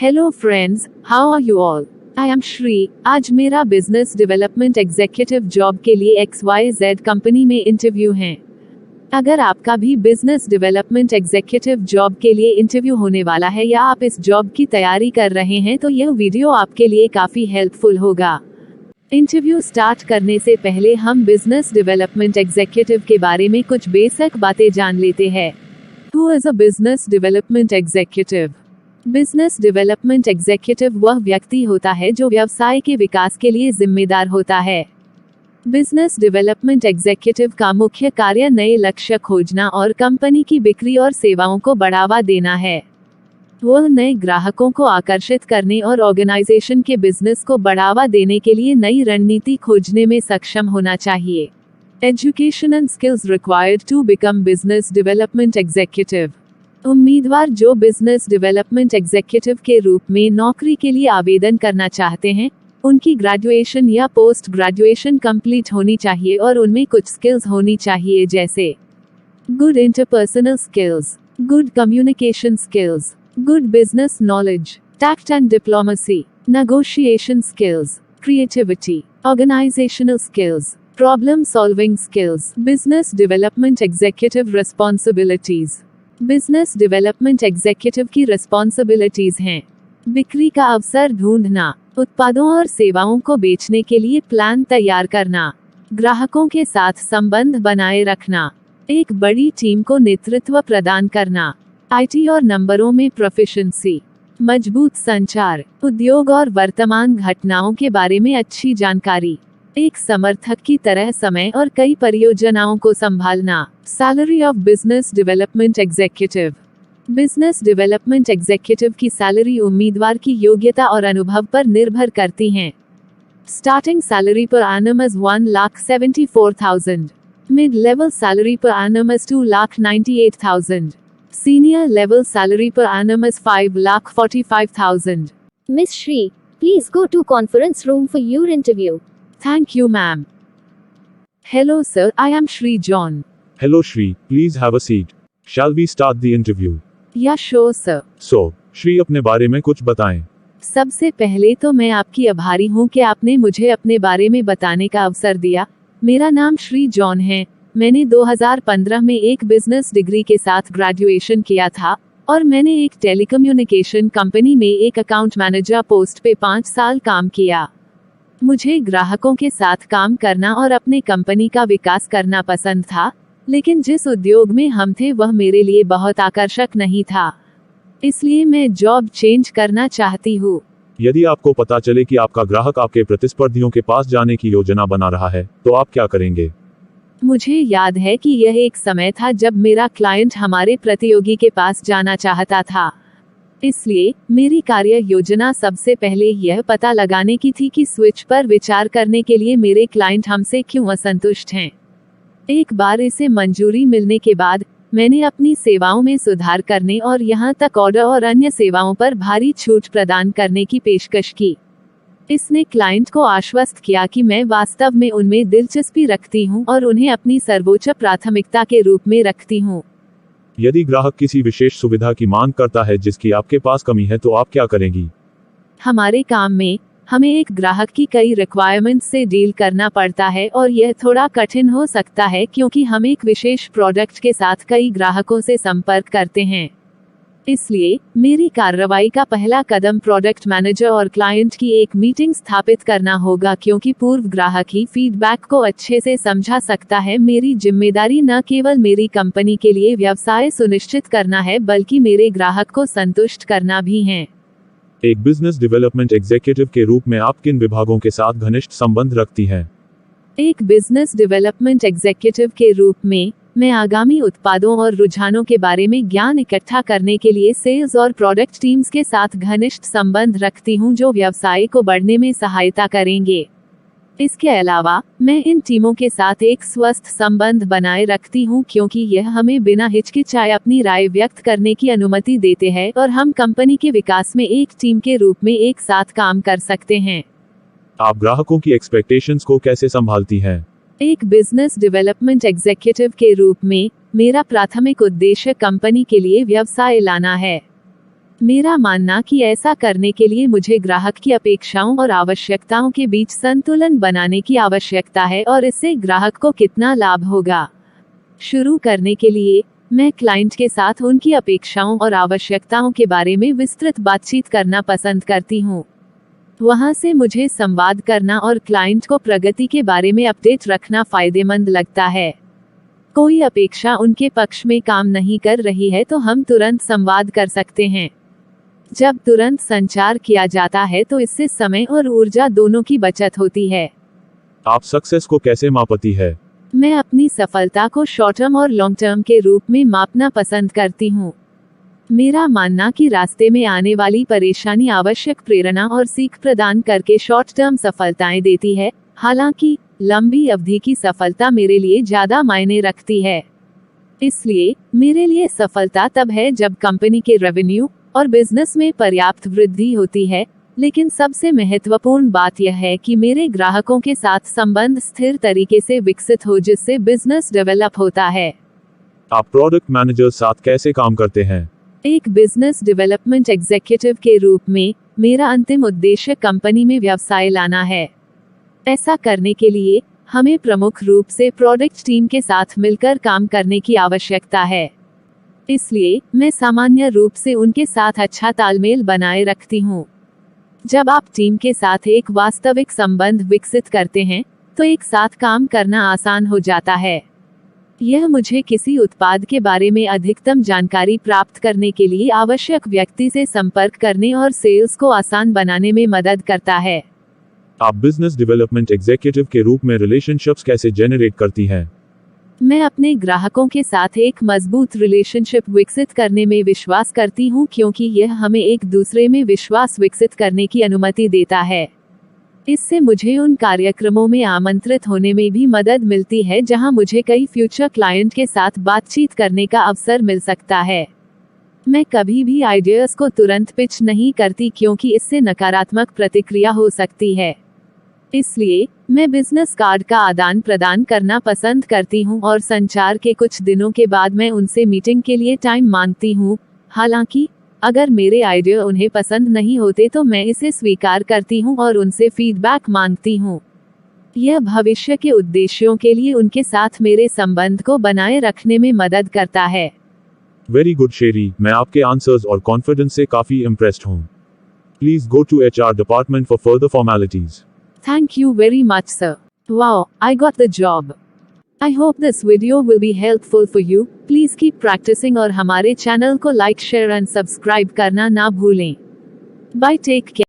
Hello friends, how are you all? I am Shri. आज मेरा business development executive job के लिए XYZ कंपनी में इंटरव्यू है। अगर आपका भी बिजनेस डेवलपमेंट एग्जीक्यूटिव जॉब के लिए इंटरव्यू होने वाला है या आप इस जॉब की तैयारी कर रहे हैं तो यह वीडियो आपके लिए काफी हेल्पफुल होगा। इंटरव्यू स्टार्ट करने से पहले हम बिजनेस डेवलपमेंट एग्जीक्यूटिव के बारे में कुछ बेसिक बातें जान लेते हैं। Who is a business development executive? Business development executive वह व्यक्ति होता है जो व्यवसाय के विकास के लिए जिम्मेदार होता है। बिजनेस डेवलपमेंट एग्जीक्यूटिव का मुख्य कार्य नए लक्ष्य खोजना और कंपनी की बिक्री और सेवाओं को बढ़ावा देना है। वह नए ग्राहकों को आकर्षित करने और ऑर्गेनाइजेशन के बिजनेस को बढ़ावा देने के लिए नई रणनीति खोजने में सक्षम होना चाहिए। Education and skills required to become business development executive. उम्मीदवार जो बिजनेस डेवलपमेंट एग्जीक्यूटिव के रूप में नौकरी के लिए आवेदन करना चाहते हैं, उनकी ग्रेजुएशन या पोस्ट ग्रेजुएशन कंप्लीट होनी चाहिए और उनमें कुछ स्किल्स होनी चाहिए जैसे good interpersonal skills, good communication skills, good business knowledge, tact and diplomacy, negotiation skills, creativity, organisational skills, problem solving skills. Business development executive responsibilities. Business development executive की responsibilities हैं: बिक्री का अवसर ढूंढना, उत्पादों और सेवाओं को बेचने के लिए प्लान तैयार करना, ग्राहकों के साथ संबंध बनाए रखना, एक बड़ी टीम को नेतृत्व प्रदान करना, IT और नंबरों में प्रोफिशिएंसी, मजबूत संचार, उद्योग और वर्तमान घटनाओं के बारे में अच्छी जानकारी, एक समर्थक की तरह समय और कई परियोजनाओं को संभालना। Salary of business development executive. Business development executive की सैलरी उम्मीदवार की योग्यता और अनुभव पर निर्भर करती हैं। Starting salary per annum is 1,74,000, mid level salary per annum is 2,98,000, senior level salary per annum is 5,45,000। Miss Shri, please go to conference room for your interview. Thank you, ma'am. Hello, sir. I am Shri John. Hello Shri, please have a seat. Shall we start the interview? Yeah, sure, sir. So, Shri अपने बारे में कुछ बताएं। सबसे पहले तो मैं आपकी आभारी हूँ कि आपने मुझे अपने बारे में बताने का अवसर दिया। मेरा नाम श्री जॉन है। मैंने 2015 में एक बिजनेस डिग्री के साथ ग्रेजुएशन किया था और मैंने एक टेलीकम्युनिकेशन कंपनी में एक अकाउंट मैनेजर पोस्ट पे 5 साल काम किया। मुझे ग्राहकों के साथ काम करना और अपने कंपनी का विकास करना पसंद था, लेकिन जिस उद्योग में हम थे वह मेरे लिए बहुत आकर्षक नहीं था, इसलिए मैं जॉब चेंज करना चाहती हूँ। यदि आपको पता चले कि आपका ग्राहक आपके प्रतिस्पर्धियों के पास जाने की योजना बना रहा है, तो आप क्या करेंगे? मुझे याद है कि यह एक समय था जब मेरा क्लाइंट हमारे प्रतियोगी के पास जाना चाहता था, इसलिए मेरी कार्य योजना सबसे पहले यह पता लगाने की थी कि स्विच पर विचार करने के लिए मेरे क्लाइंट हमसे क्यों असंतुष्ट हैं। एक बार इसे मंजूरी मिलने के बाद मैंने अपनी सेवाओं में सुधार करने और यहाँ तक ऑर्डर और अन्य सेवाओं पर भारी छूट प्रदान करने की पेशकश की। इसने क्लाइंट को आश्वस्त किया कि मैं वास्तव में उनमें दिलचस्पी रखती हूँ और उन्हें अपनी सर्वोच्च प्राथमिकता के रूप में रखती हूँ। यदि ग्राहक किसी विशेष सुविधा की मांग करता है जिसकी आपके पास कमी है, तो आप क्या करेंगी? हमारे काम में हमें एक ग्राहक की कई रिक्वायरमेंट्स से डील करना पड़ता है और यह थोड़ा कठिन हो सकता है क्योंकि हम एक विशेष प्रोडक्ट के साथ कई ग्राहकों से संपर्क करते हैं। इसलिए मेरी कार्रवाई का पहला कदम प्रोडक्ट मैनेजर और क्लाइंट की एक मीटिंग स्थापित करना होगा, क्योंकि पूर्व ग्राहक ही फीडबैक को अच्छे से समझा सकता है। मेरी जिम्मेदारी न केवल मेरी कंपनी के लिए व्यवसाय सुनिश्चित करना है, बल्कि मेरे ग्राहक को संतुष्ट करना भी है। एक बिजनेस डेवलपमेंट एग्जीक्यूटिव के रूप में आप किन विभागों के साथ घनिष्ठ संबंध रखती हैं? एक बिजनेस डेवलपमेंट एग्जीक्यूटिव के रूप में मैं आगामी उत्पादों और रुझानों के बारे में ज्ञान इकट्ठा करने के लिए सेल्स और प्रोडक्ट टीम्स के साथ घनिष्ठ संबंध रखती हूं, जो व्यवसाय को बढ़ने में सहायता करेंगे। इसके अलावा मैं इन टीमों के साथ एक स्वस्थ संबंध बनाए रखती हूं, क्योंकि यह हमें बिना हिचकिचाए अपनी राय व्यक्त करने की अनुमति देते हैं और हम कंपनी के विकास में एक टीम के रूप में एक साथ काम कर सकते हैं। आप ग्राहकों की एक्सपेक्टेशंस को कैसे संभालती हैं? एक बिजनेस डेवलपमेंट एग्जीक्यूटिव के रूप में मेरा प्राथमिक उद्देश्य कंपनी के लिए व्यवसाय लाना है। मेरा मानना कि ऐसा करने के लिए मुझे ग्राहक की अपेक्षाओं और आवश्यकताओं के बीच संतुलन बनाने की आवश्यकता है और इससे ग्राहक को कितना लाभ होगा। शुरू करने के लिए मैं क्लाइंट के साथ उनकी अपेक्षाओं और आवश्यकताओं के बारे में विस्तृत बातचीत करना पसंद करती हूँ। वहाँ से मुझे संवाद करना और क्लाइंट को प्रगति के बारे में अपडेट रखना फायदेमंद लगता है। कोई अपेक्षा उनके पक्ष में काम नहीं कर रही है तो हम तुरंत संवाद कर सकते हैं। जब तुरंत संचार किया जाता है तो इससे समय और ऊर्जा दोनों की बचत होती है। आप सक्सेस को कैसे मापती है? मैं अपनी सफलता को शॉर्ट टर्म और लॉन्ग टर्म के रूप में मापना पसंद करती हूँ। मेरा मानना कि रास्ते में आने वाली परेशानी आवश्यक प्रेरणा और सीख प्रदान करके शॉर्ट टर्म सफलताएं देती है, हालांकि लंबी अवधि की सफलता मेरे लिए ज्यादा मायने रखती है। इसलिए मेरे लिए सफलता तब है जब कंपनी के रेवेन्यू और बिजनेस में पर्याप्त वृद्धि होती है, लेकिन सबसे महत्वपूर्ण बात यह है कि मेरे ग्राहकों के साथ संबंध स्थिर तरीके से विकसित हो जिससे बिजनेस डेवलप होता है। आप प्रोडक्ट मैनेजर साथ कैसे काम करते हैं? एक बिजनेस डेवलपमेंट एग्जीक्यूटिव के रूप में मेरा अंतिम उद्देश्य कंपनी में व्यवसाय लाना है। ऐसा करने के लिए हमें प्रमुख रूप से प्रोडक्ट टीम के साथ मिलकर काम करने की आवश्यकता है। इसलिए मैं सामान्य रूप से उनके साथ अच्छा तालमेल बनाए रखती हूँ। जब आप टीम के साथ एक वास्तविक संबंध विकसित करते हैं तो एक साथ काम करना आसान हो जाता है। यह मुझे किसी उत्पाद के बारे में अधिकतम जानकारी प्राप्त करने के लिए आवश्यक व्यक्ति से संपर्क करने और सेल्स को आसान बनाने में मदद करता है। आप बिजनेस डेवलपमेंट एग्जीक्यूटिव के रूप में रिलेशनशिप्स कैसे जेनरेट करती हैं? मैं अपने ग्राहकों के साथ एक मजबूत रिलेशनशिप विकसित करने में विश्वास करती हूँ क्योंकि यह हमें एक दूसरे में विश्वास विकसित करने की अनुमति देता है। इससे मुझे उन कार्यक्रमों में आमंत्रित होने में भी मदद मिलती है जहां मुझे कई फ्यूचर क्लाइंट के साथ बातचीत करने का अवसर मिल सकता है। मैं कभी भी आइडियाज को तुरंत पिच नहीं करती क्योंकि इससे नकारात्मक प्रतिक्रिया हो सकती है। इसलिए मैं बिजनेस कार्ड का आदान प्रदान करना पसंद करती हूं और संचार के कुछ दिनों के बाद मैं उनसे मीटिंग के लिए टाइम मांगती हूं। हालांकि अगर मेरे आइडिया उन्हें पसंद नहीं होते तो मैं इसे स्वीकार करती हूं और उनसे फीडबैक मांगती हूं। यह भविष्य के उद्देश्यों के लिए उनके साथ मेरे संबंध को बनाए रखने में मदद करता है। वेरी गुड शेरी, मैं आपके आंसर्स और कॉन्फिडेंस से काफी इम्प्रेस्ड हूँ। Please go to HR department for further formalities. Thank you very much, sir. Wow, I got the job. I hope this video will be helpful for you. Please keep practicing और हमारे channel को like, share and subscribe करना ना भूलें। Bye, take care.